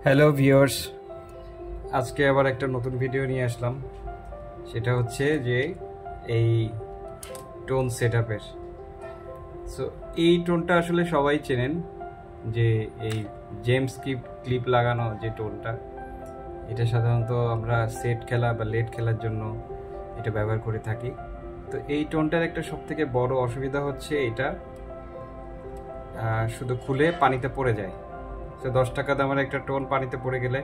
Hello viewers, আজকে আবার একটা নতুন ভিডিও নিয়ে আসলাম। সেটা হচ্ছে যে এই টোন সেটআপের। সো এই টোনটা আসলে সবাই চেনেন, যে এই জেমস ক্লিপ লাগানো যে টোনটা, এটা সাধারণত আমরা সেট খেলা বা লেট খেলার জন্য এটা ব্যবহার করে থাকি। তো এই টোনটার একটা সবথেকে বড় অসুবিধা হচ্ছে এটা শুধু খুলে পানিতে পড়ে যায়। তো 10 টাকা দামের একটা টোন পানিতে পড়ে গেলে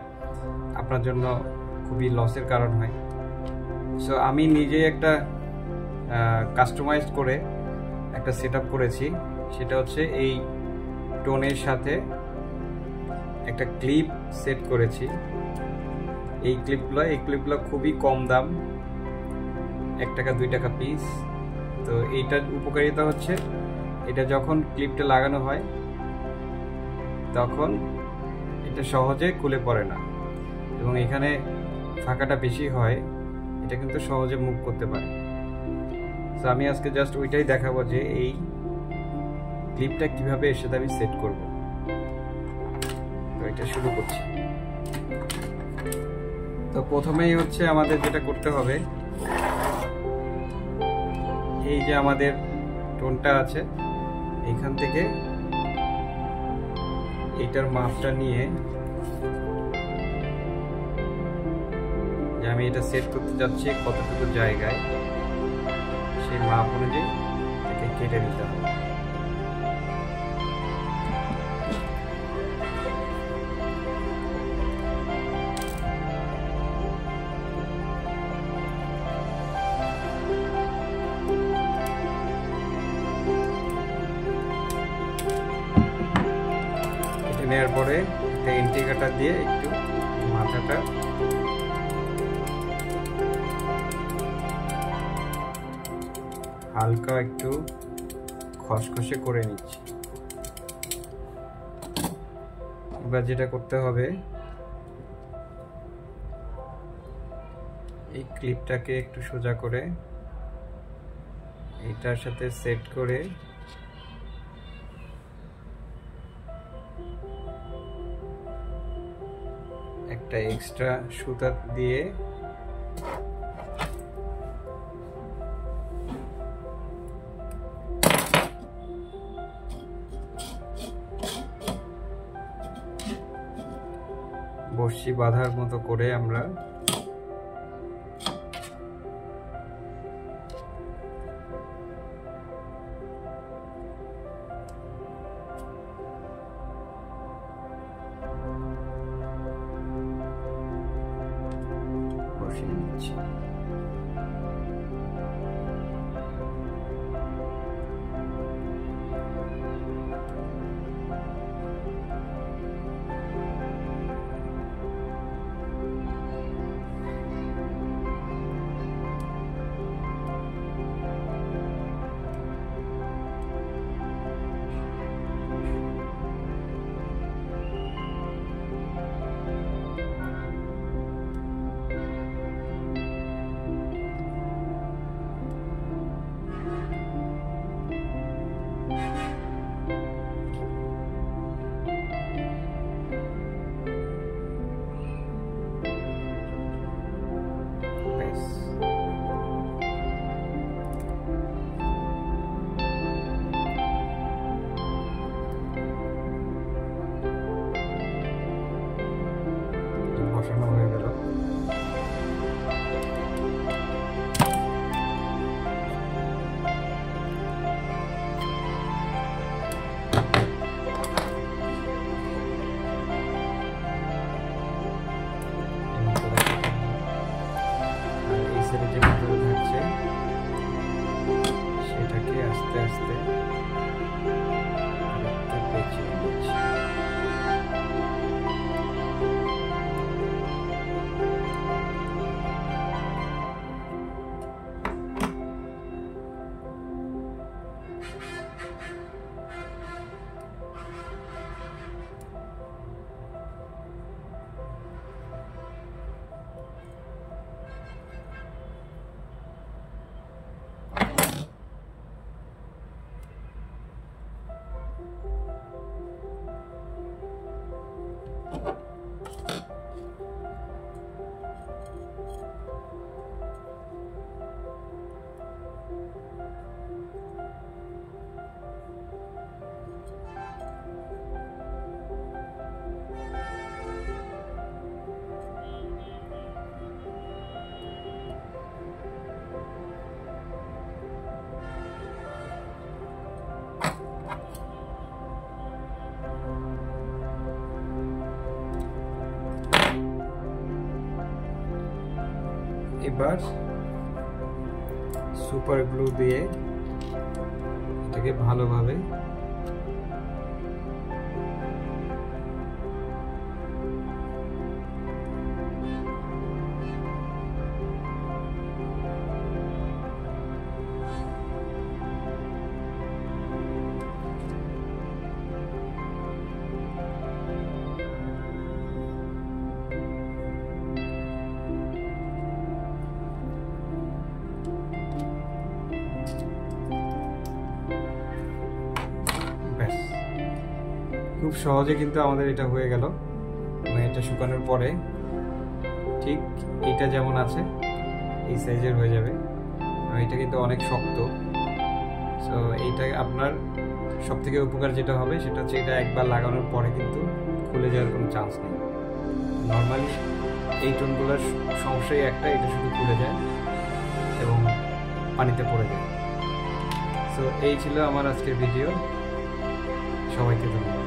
আপনার জন্য খুবই লসের কারণ হয়। সো আমি নিজে একটা কাস্টমাইজ করে একটা সেটআপ করেছি। সেটা হচ্ছে এই টোনের সাথে একটা ক্লিপ সেট করেছি। এই ক্লিপগুলো খুবই কম দাম, 1 টাকা 2 টাকা পিস। তো এইটার উপকারিতা হচ্ছে এটা যখন ক্লিপটা লাগানো হয় তখন এটা সহজে খুলে পড়ে না, এবং এখানে ফাঁকাটা বেশি হয়, এটা কিন্তু সহজে মুভ করতে পারে। তো আমি আজকে জাস্ট ওইটাই দেখাবো যে এই ক্লিপটা কিভাবে এর সাথে আমি সেট করব। তো এটা শুরু করছি। তো প্রথমেই হচ্ছে আমাদের যেটা করতে হবে, এই যে আমাদের টোনটা আছে এইখান থেকে এইটার মাপটা নিয়ে যে আমি এটা সেট করতে যাচ্ছি কতটুকু জায়গায়, সেই মাপ অনুযায়ী এটাকে কেটে দিতে হবে। নেওয়ার পরে একটা এন্টি কাটার দিয়ে একটু মাথাটা হালকা একটু খসখসে করে নিচ্ছি। এবার যেটা করতে হবে, এই ক্লিপটাকে একটু সোজা করে এটার সাথে সেট করে একটা এক্সট্রা সুতা দিয়ে বড়শি বাঁধার মতো করে আমরা বসিয়ে নিচ্ছি। বসানো হয়ে গেল। এই সাইডে যে ভিতরে থাকছে সেটাকে আস্তে আস্তে পেঁচিয়ে নিচ্ছি। এবার সুপার গ্লু দিয়ে এটাকে ভালোভাবে খুব সহজে কিন্তু আমাদের এটা হয়ে গেল। এটা শুকানোর পরে ঠিক এটা যেমন আছে এই সাইজের হয়ে যাবে। এটা কিন্তু অনেক শক্ত। সো এইটা আপনার সব থেকে উপকার যেটা হবে সেটা হচ্ছে এটা একবার লাগানোর পরে কিন্তু খুলে যাওয়ার কোনো চান্স নেই। নর্মালি এই টোনগুলোর সমস্যাই একটা, এটা শুধু খুলে যায় এবং পানিতে পড়ে যায়। সো এই ছিল আমার আজকের ভিডিও। সবাইকে ধন্যবাদ।